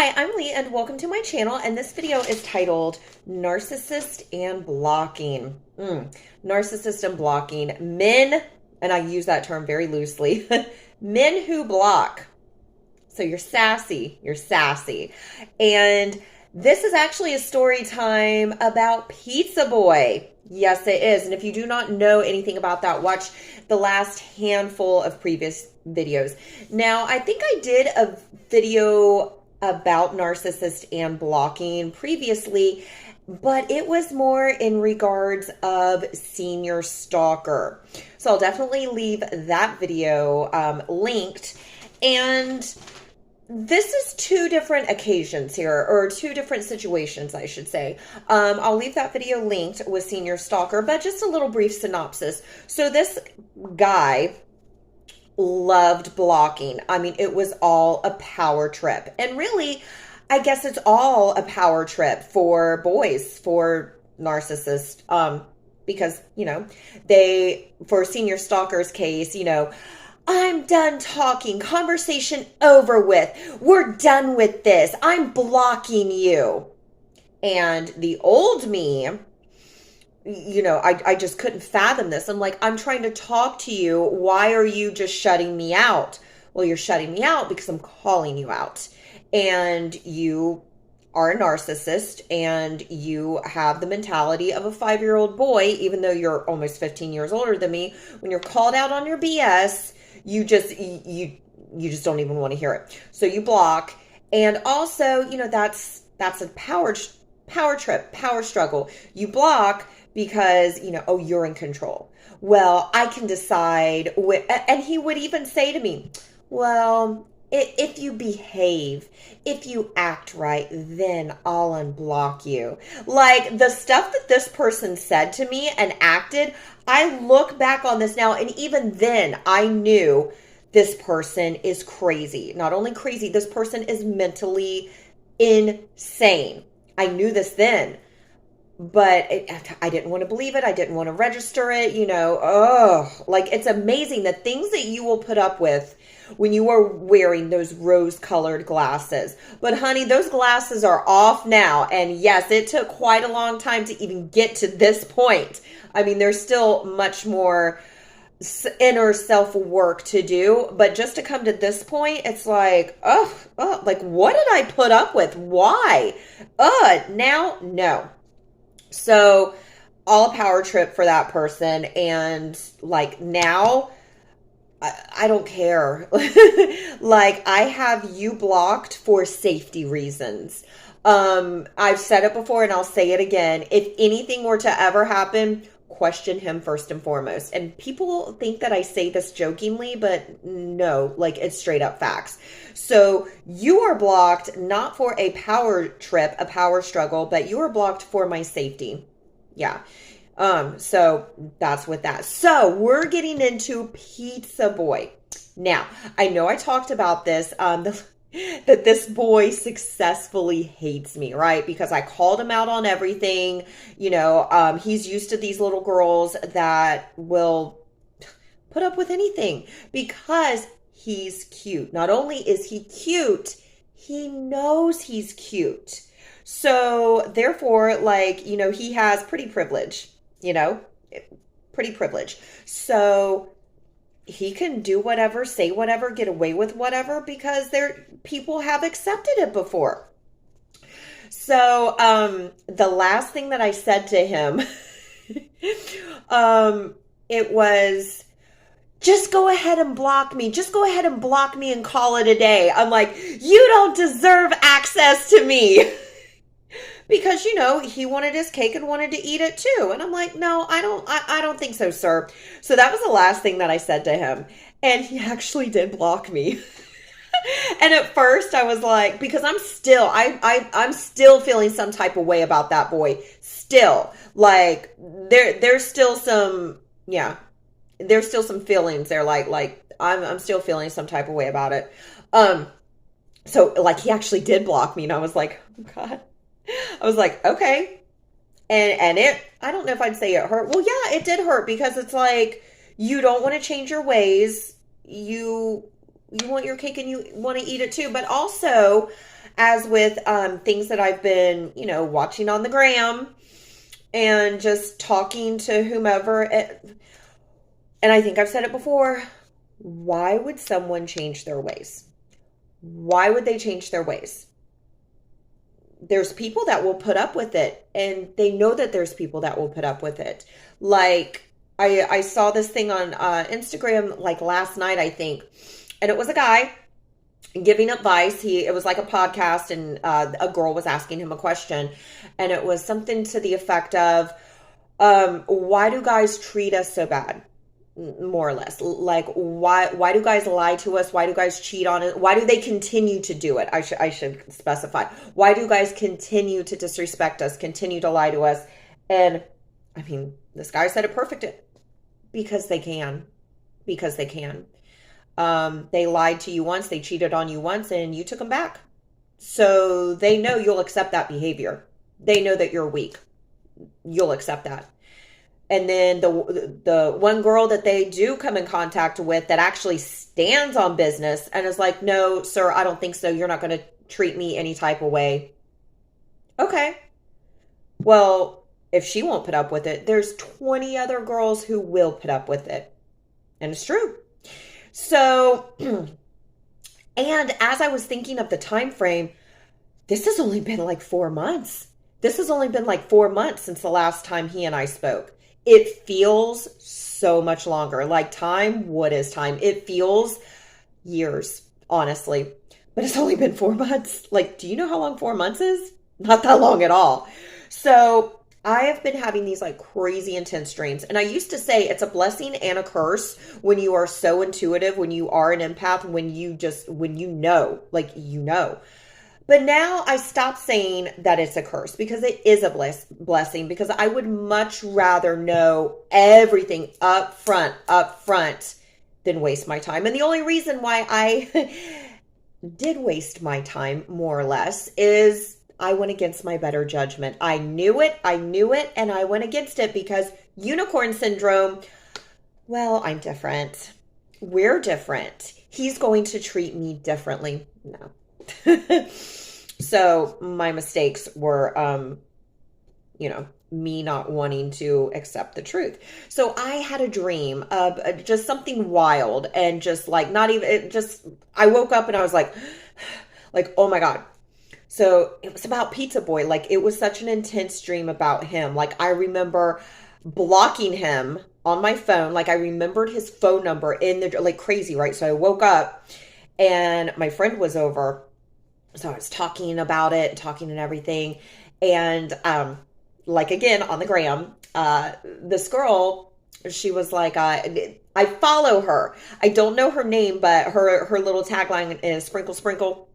Hi, I'm Lee and welcome to my channel, and this video is titled Narcissist and Blocking. Narcissist and blocking. Men, and I use that term very loosely, men who block. So you're sassy, And this is actually a story time about Pizza Boy. Yes, it is. And if you do not know anything about that, watch the last handful of previous videos. Now, I think I did a video about narcissist and blocking previously, but it was more in regards of senior stalker. So I'll definitely leave that video linked. And this is two different occasions here, or two different situations, I should say. I'll leave that video linked with senior stalker, but just a little brief synopsis. So this guy loved blocking. I mean, it was all a power trip. And really, I guess it's all a power trip for boys, for narcissists, because, for senior stalker's case, I'm done talking. Conversation over with. We're done with this. I'm blocking you. And the old me, I just couldn't fathom this. I'm like, I'm trying to talk to you. Why are you just shutting me out? Well, you're shutting me out because I'm calling you out. And you are a narcissist and you have the mentality of a 5-year-old boy, even though you're almost 15 years older than me. When you're called out on your BS, you just don't even want to hear it. So you block. And also, that's a power trip, power struggle. You block because, you're in control. Well, I can decide. And he would even say to me, well, if you behave, if you act right, then I'll unblock you. Like the stuff that this person said to me and acted, I look back on this now, and even then I knew this person is crazy. Not only crazy, this person is mentally insane. I knew this then, but I didn't want to believe it. I didn't want to register it, it's amazing the things that you will put up with when you are wearing those rose-colored glasses. But honey, those glasses are off now. And yes, it took quite a long time to even get to this point. I mean, there's still much more inner self-work to do. But just to come to this point, it's like, like what did I put up with? Why? Now, no. So all a power trip for that person. And like now, I don't care. Like I have you blocked for safety reasons. I've said it before and I'll say it again. If anything were to ever happen, question him first and foremost. And people think that I say this jokingly, but no, like it's straight up facts. So you are blocked not for a power trip, a power struggle, but you are blocked for my safety. Yeah. So that's with that. So we're getting into Pizza Boy. Now, I know I talked about this, that this boy successfully hates me, right? Because I called him out on everything. He's used to these little girls that will put up with anything because he's cute. Not only is he cute, he knows he's cute. So therefore, he has pretty privilege. Pretty privilege. So he can do whatever, say whatever, get away with whatever because people have accepted it before. So the last thing that I said to him, it was, just go ahead and block me. Just go ahead and block me and call it a day. I'm like, you don't deserve access to me. Because, he wanted his cake and wanted to eat it too. And I'm like, no, I don't think so, sir. So that was the last thing that I said to him. And he actually did block me. And at first I was like, because I'm still feeling some type of way about that boy. Still. Like, there's still some feelings there. Like I'm still feeling some type of way about it. So like he actually did block me and I was like, oh God. I was like, okay. And I don't know if I'd say it hurt. Well, yeah, it did hurt because it's like, you don't want to change your ways. You you want your cake and you want to eat it too. But also, as with things that I've been, watching on the gram and just talking to whomever, and I think I've said it before, why would someone change their ways? Why would they change their ways? There's people that will put up with it, and they know that there's people that will put up with it. Like, I saw this thing on Instagram like last night, I think, and it was a guy giving advice. It was like a podcast, and a girl was asking him a question, and it was something to the effect of, why do guys treat us so bad? More or less, like, why do guys lie to us? Why do guys cheat on us? Why do they continue to do it? I should specify. Why do guys continue to disrespect us, continue to lie to us? And I mean, this guy said it perfect. Because they can. Because they can. They lied to you once, they cheated on you once, and you took them back. So they know you'll accept that behavior. They know that you're weak. You'll accept that. And then the one girl that they do come in contact with that actually stands on business and is like, no, sir, I don't think so. You're not going to treat me any type of way. Okay. Well, if she won't put up with it, there's 20 other girls who will put up with it. And it's true. So, and as I was thinking of the time frame, this has only been like 4 months. This has only been like 4 months since the last time he and I spoke. It feels so much longer. Like time, what is time? It feels years, honestly. But it's only been 4 months. Like, do you know how long 4 months is? Not that long at all. So I have been having these like crazy intense dreams. And I used to say it's a blessing and a curse when you are so intuitive, when you are an empath, when you know, like, you know. But now I stopped saying that it's a curse, because it is a blessing, because I would much rather know everything up front than waste my time. And the only reason why I did waste my time, more or less, is I went against my better judgment. I knew it, and I went against it because unicorn syndrome, well, I'm different. We're different. He's going to treat me differently. No. So my mistakes were, me not wanting to accept the truth. So I had a dream of just something wild, and just like, not even, I woke up and I was like, oh my God. So it was about Pizza Boy. Like, it was such an intense dream about him. Like, I remember blocking him on my phone. Like, I remembered his phone number like crazy, right? So I woke up and my friend was over. So I was talking about it, talking and everything. And, like, again, on the gram, this girl, she was like, I follow her. I don't know her name, but her little tagline is sprinkle, sprinkle.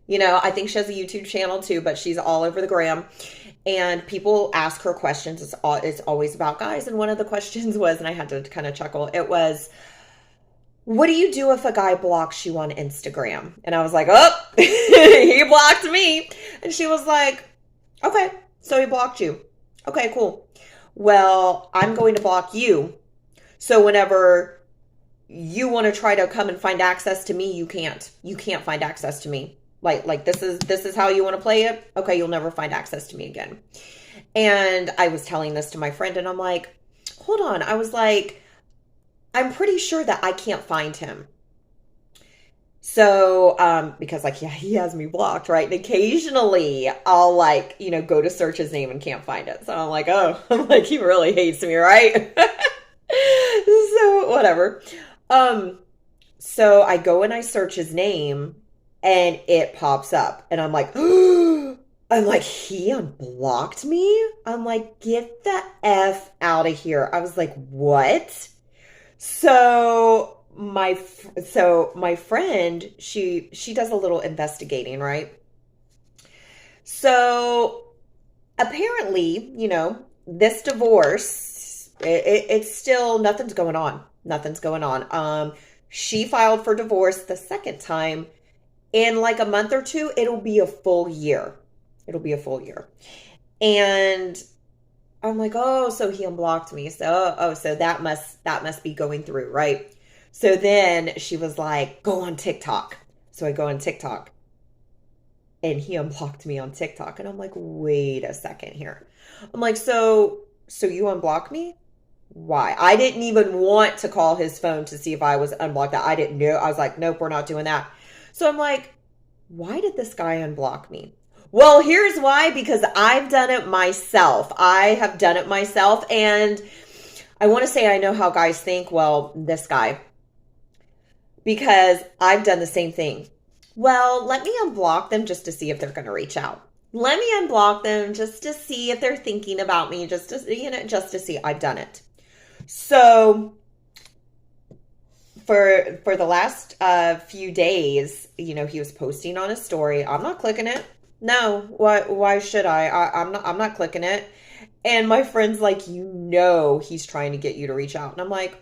I think she has a YouTube channel too, but she's all over the gram. And people ask her questions. It's always about guys. And one of the questions was, and I had to kind of chuckle, it was, what do you do if a guy blocks you on Instagram? And I was like, oh, he blocked me. And she was like, okay, so he blocked you. Okay, cool. Well, I'm going to block you. So whenever you want to try to come and find access to me, you can't. You can't find access to me. Like this is how you want to play it? Okay, you'll never find access to me again. And I was telling this to my friend, and I'm like, hold on. I was like, I'm pretty sure that I can't find him. So, because like, yeah, he has me blocked, right? And occasionally I'll like, go to search his name and can't find it. So I'm like, oh, he really hates me, right? So whatever. So I go and I search his name and it pops up and I'm like, he unblocked me? I'm like, get the F out of here. I was like, what? So my friend, she does a little investigating, right? So apparently, this divorce, it's still, nothing's going on. She filed for divorce the second time. In like a month or two, it'll be a full year. And I'm like, oh, so he unblocked me. So that must be going through, right? So then she was like, go on TikTok. So I go on TikTok and he unblocked me on TikTok. And I'm like, wait a second here. I'm like, so you unblock me? Why? I didn't even want to call his phone to see if I was unblocked. I didn't know. I was like, nope, we're not doing that. So I'm like, why did this guy unblock me? Well, here's why, because I've done it myself. I have done it myself. And I want to say I know how guys think. Well, this guy, because I've done the same thing. Well, let me unblock them just to see if they're going to reach out. Let me unblock them just to see if they're thinking about me, just to see. I've done it. So for the last few days, he was posting on his story. I'm not clicking it. No, why should I? I'm not clicking it. And my friend's like, he's trying to get you to reach out. And I'm like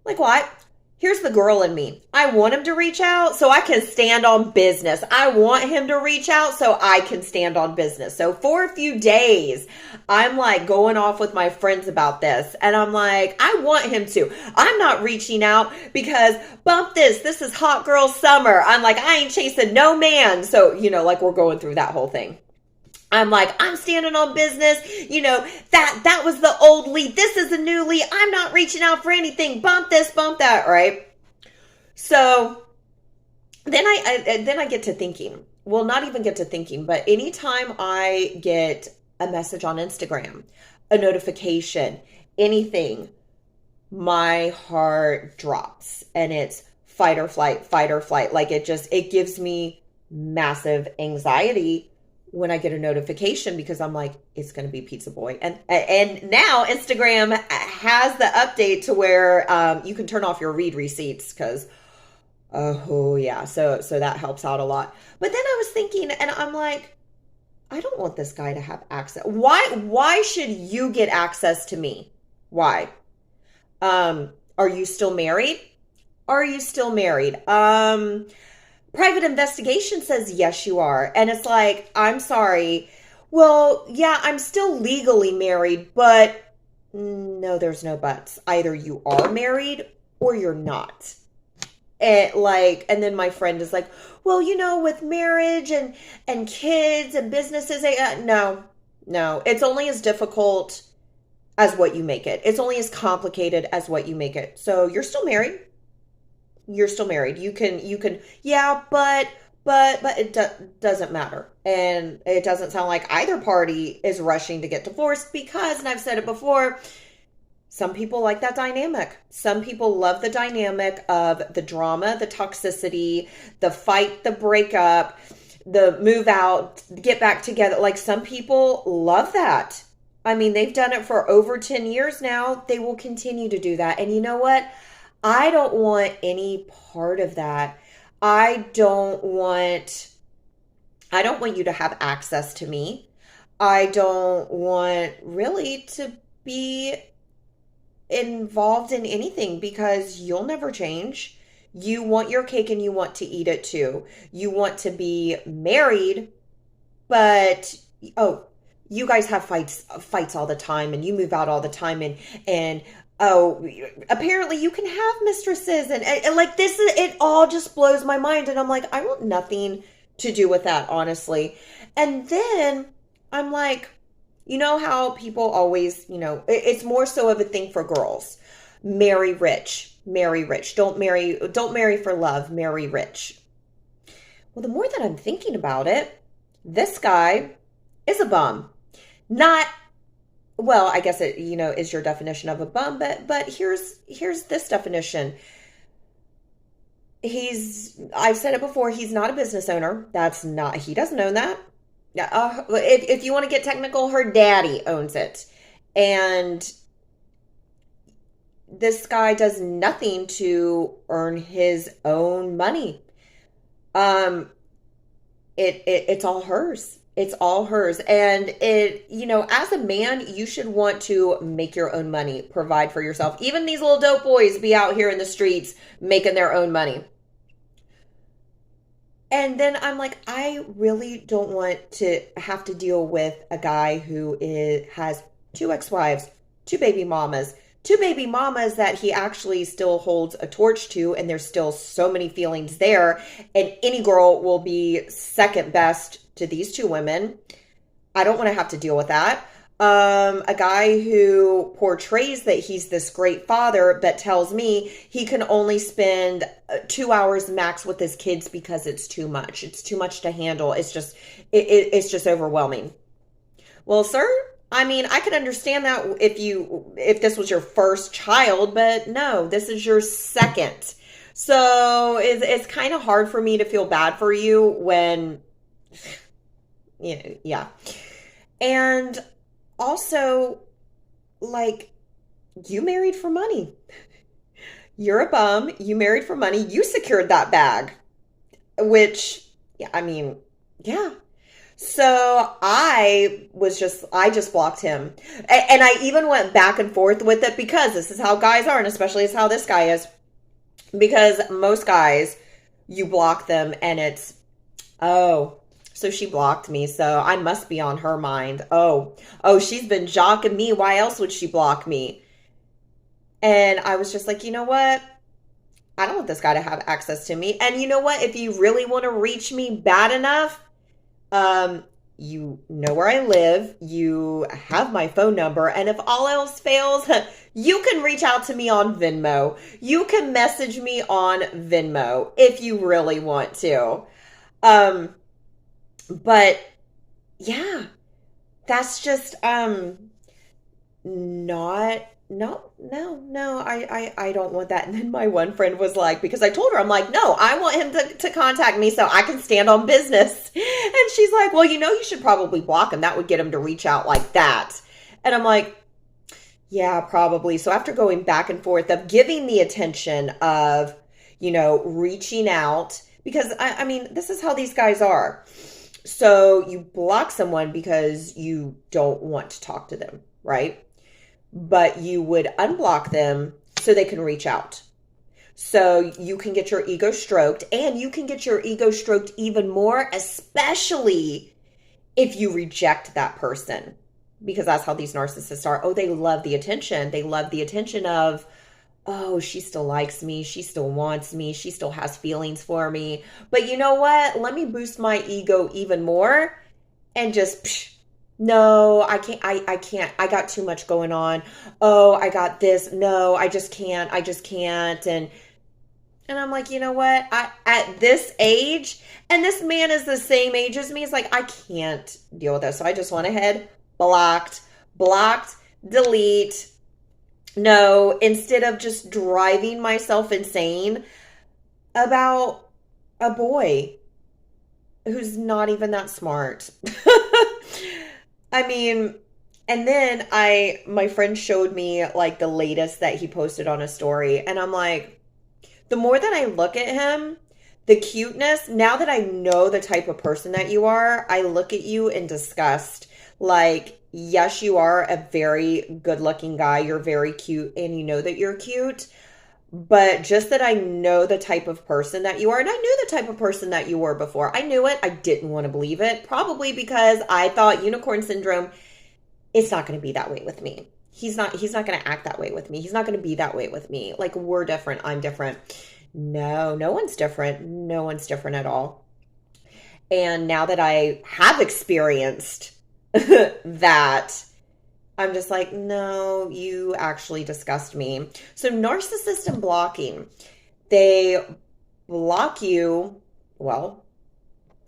what? Here's the girl in me. I want him to reach out so I can stand on business. I want him to reach out so I can stand on business. So for a few days, I'm like going off with my friends about this. And I'm like, I want him to. I'm not reaching out because bump this. This is hot girl summer. I'm like, I ain't chasing no man. So, like we're going through that whole thing. I'm like, I'm standing on business. That was the old lead. This is the new lead. I'm not reaching out for anything. Bump this, bump that, right? So then I get to thinking. Well, not even get to thinking, but anytime I get a message on Instagram, a notification, anything, my heart drops and it's fight or flight, fight or flight. Like it gives me massive anxiety when I get a notification because I'm like, it's going to be Pizza Boy. And now Instagram has the update to where you can turn off your read receipts because, oh yeah. So that helps out a lot. But then I was thinking and I'm like, I don't want this guy to have access. Why should you get access to me? Why? Are you still married? Are you still married? Private investigation says yes, you are. And it's like, I'm sorry. Well, yeah, I'm still legally married, but no, there's no buts. Either you are married or you're not. And then my friend is like, well, with marriage and kids and businesses, no, it's only as difficult as what you make it. It's only as complicated as what you make it. So you're still married. You're still married. You can, yeah, but it doesn't matter. And it doesn't sound like either party is rushing to get divorced because, and I've said it before, some people like that dynamic. Some people love the dynamic of the drama, the toxicity, the fight, the breakup, the move out, get back together. Like some people love that. I mean, they've done it for over 10 years now. They will continue to do that. And you know what? I don't want any part of that. I don't want you to have access to me. I don't want really to be involved in anything because you'll never change. You want your cake and you want to eat it too. You want to be married, but you guys have fights all the time and you move out all the time and oh, apparently you can have mistresses and like this is, it all just blows my mind. And I'm like, I want nothing to do with that, honestly. And then I'm like, you know how people always, it's more so of a thing for girls. Marry rich, marry rich. Don't marry for love, marry rich. Well, the more that I'm thinking about it, this guy is a bum. Not Well, I guess it, is your definition of a bum, but here's this definition. I've said it before, he's not a business owner. He doesn't own that. If you want to get technical, her daddy owns it. And this guy does nothing to earn his own money. It's all hers. It's all hers. And as a man, you should want to make your own money, provide for yourself. Even these little dope boys be out here in the streets making their own money. And then I'm like, I really don't want to have to deal with a guy who has 2 ex-wives, 2 baby mamas, two baby mamas that he actually still holds a torch to, and there's still so many feelings there. And any girl will be second best to these two women. I don't want to have to deal with that. A guy who portrays that he's this great father, but tells me he can only spend 2 hours max with his kids because it's too much. It's too much to handle. It's just overwhelming. Well, sir, I mean, I could understand that if this was your first child, but no, this is your second. So it's kind of hard for me to feel bad for you when, yeah. And also, like, you married for money. You're a bum. You married for money. You secured that bag, which, yeah, I mean, yeah. So I just blocked him. And I even went back and forth with it because this is how guys are, and especially it's how this guy is. Because most guys, you block them and it's, oh, so she blocked me, so I must be on her mind. Oh, she's been jocking me. Why else would she block me? And I was just like, you know what? I don't want this guy to have access to me. And you know what? If you really want to reach me bad enough, you know where I live. You have my phone number. And if all else fails, you can reach out to me on Venmo. You can message me on Venmo if you really want to. But yeah, that's just, not, no, I don't want that. And then my one friend was like, because I told her, I'm like, no, I want him to contact me so I can stand on business. And she's like, well, you should probably block him. That would get him to reach out like that. And I'm like, yeah, probably. So after going back and forth of giving the attention of, reaching out, because I mean, this is how these guys are. So you block someone because you don't want to talk to them, right? But you would unblock them so they can reach out. So you can get your ego stroked, and you can get your ego stroked even more, especially if you reject that person, because that's how these narcissists are. Oh, they love the attention. They love the attention of, oh, she still likes me. She still wants me. She still has feelings for me. But you know what? Let me boost my ego even more and just, no, I can't. I can't. I got too much going on. Oh, I got this. No, I just can't. And I'm like, you know what? At this age, and this man is the same age as me, it's like, I can't deal with this. So I just went ahead, blocked, delete. No, instead of just driving myself insane about a boy who's not even that smart. I mean, and then my friend showed me like the latest that he posted on a story, and I'm like, the more that I look at him, the cuteness, now that I know the type of person that you are, I look at you in disgust. Like, yes, you are a very good-looking guy. You're very cute, and you know that you're cute. But just that I know the type of person that you are, and I knew the type of person that you were before. I knew it. I didn't want to believe it, probably because I thought unicorn syndrome, it's not going to be that way with me. He's not going to act that way with me. He's not going to be that way with me. Like, we're different. I'm different. No one's different. No one's different at all. And now that I have experienced that, I'm just like, no, you actually disgust me. So narcissist and blocking, they block you, well,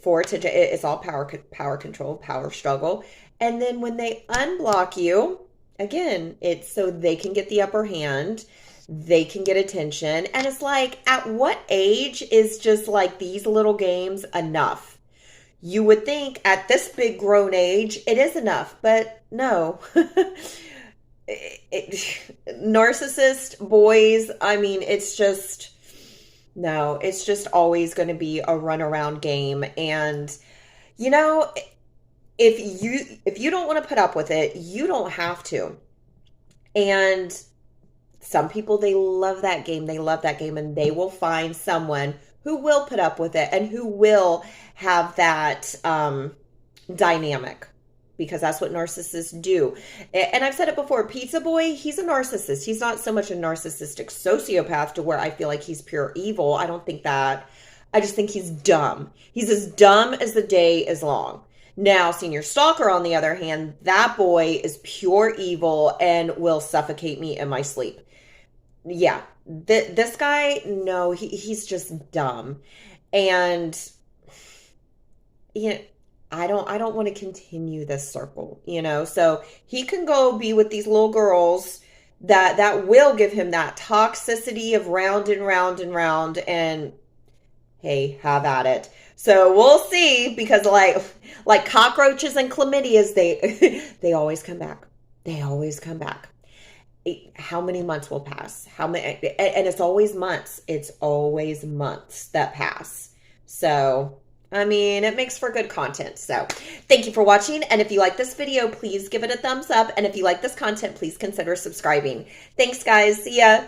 it's all power control, power struggle. And then when they unblock you, again, it's so they can get the upper hand, they can get attention. And it's like, at what age is just like these little games enough? You would think at this big grown age, it is enough, but no. Narcissist boys, I mean, it's just always going to be a runaround game. And, if you don't want to put up with it, you don't have to. And some people, they love that game. They love that game, and they will find someone who will put up with it and who will have that dynamic. because that's what narcissists do. And I've said it before, Pizza Boy, he's a narcissist. He's not so much a narcissistic sociopath to where I feel like he's pure evil. I don't think that. I just think he's dumb. He's as dumb as the day is long. Now, Senior Stalker, on the other hand, that boy is pure evil and will suffocate me in my sleep. Yeah, this guy, no, he's just dumb. And you know, I don't want to continue this circle, So he can go be with these little girls that will give him that toxicity of round and round and round, and hey, have at it. So we'll see, because like cockroaches and chlamydias, they always come back. They always come back. How many months will pass? How many? And it's always months. It's always months that pass. So, I mean, it makes for good content. So thank you for watching. And if you like this video, please give it a thumbs up. And if you like this content, please consider subscribing. Thanks, guys. See ya.